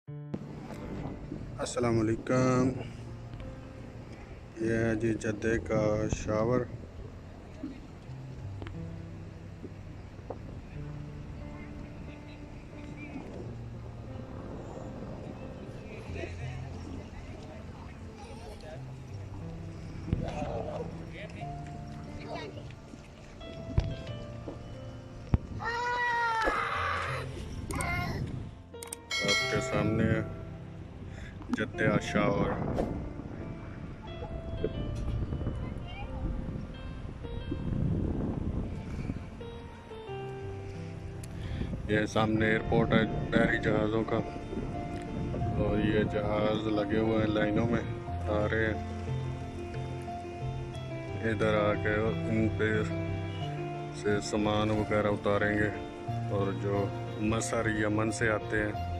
अस्सलाम वालेकुम। ये है जी जद्दे का शावर। आपके सामने जद्दे का शावर। ये सामने एयरपोर्ट है बहरी जहाज़ों का, और ये जहाज़ लगे हुए हैं लाइनों में आ रहे हैं। इधर आके इन पे से सामान वगैरह उतारेंगे, और जो मसर यमन से आते हैं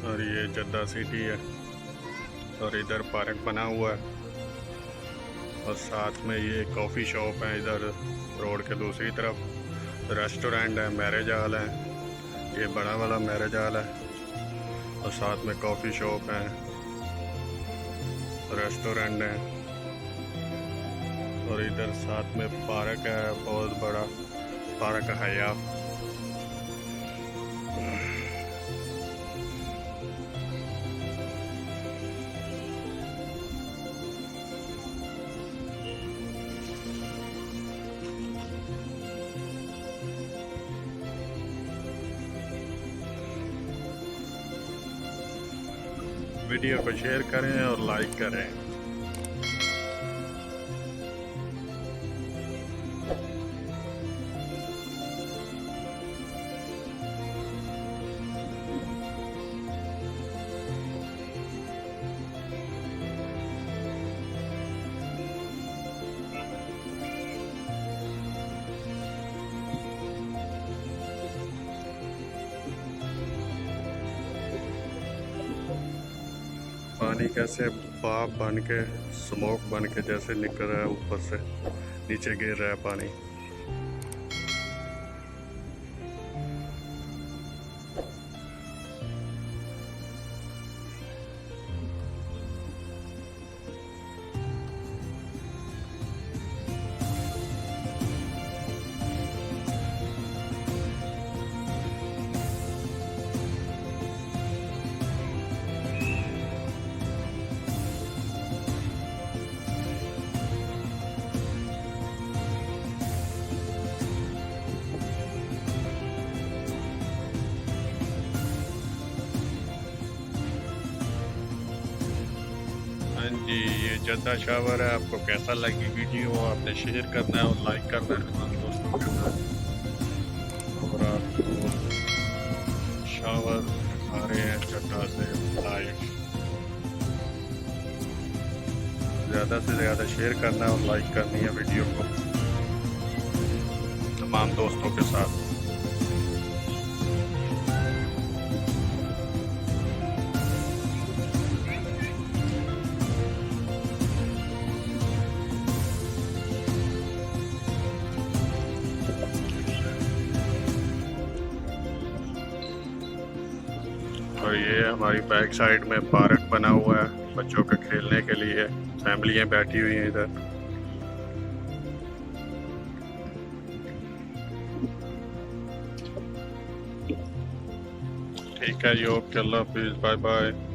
और ये जद्दा सिटी है, और इधर पार्क बना हुआ है, और साथ में ये कॉफ़ी शॉप है। इधर रोड के दूसरी तरफ रेस्टोरेंट है, मैरिज हॉल है, ये बड़ा वाला मैरिज हॉल है, और साथ में कॉफ़ी शॉप है, रेस्टोरेंट है, और इधर साथ में पार्क है, बहुत बड़ा पार्क है यहाँ। वीडियो को शेयर करें और लाइक करें। पानी कैसे भाप बन के, स्मोक बन के जैसे निकल रहा है, ऊपर से नीचे गिर रहा है पानी। हाँ जी, ये जद्दा शावर है। आपको कैसा लगी वीडियो, आपने शेयर करना है और लाइक करना है तमाम दोस्तों के साथ। और आपको शावर आ रहे हैं जद्दा से लाइव। ज़्यादा से ज़्यादा शेयर करना है और लाइक करनी है वीडियो को तमाम दोस्तों के साथ। और ये हमारी बैक साइड में पार्क बना हुआ है बच्चों के खेलने के लिए। फैमिलियाँ बैठी हुई हैं इधर। ठीक है जी, ओके, अल्लाह हाफिज़, बाय बाय।